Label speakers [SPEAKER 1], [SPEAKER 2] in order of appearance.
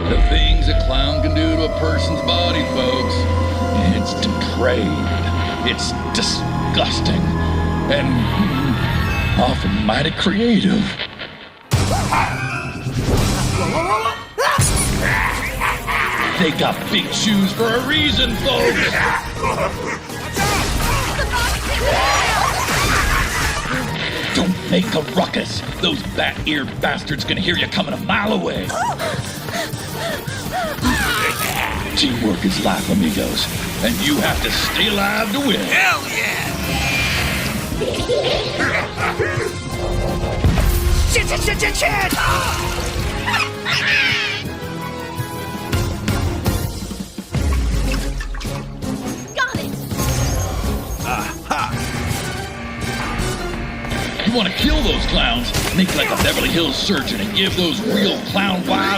[SPEAKER 1] The things a clown can do to a person's body, folks. It's depraved. It's disgusting. And often mighty creative. They got big shoes for a reason, folks. Don't make a ruckus. Those bat-eared bastards can hear you coming a mile away. Teamwork is life, amigos. And you have to stay alive to win.
[SPEAKER 2] Hell yeah! Shit!
[SPEAKER 3] Got it!
[SPEAKER 1] You want to kill those clowns? Make like a Beverly Hills surgeon and give those real clown wives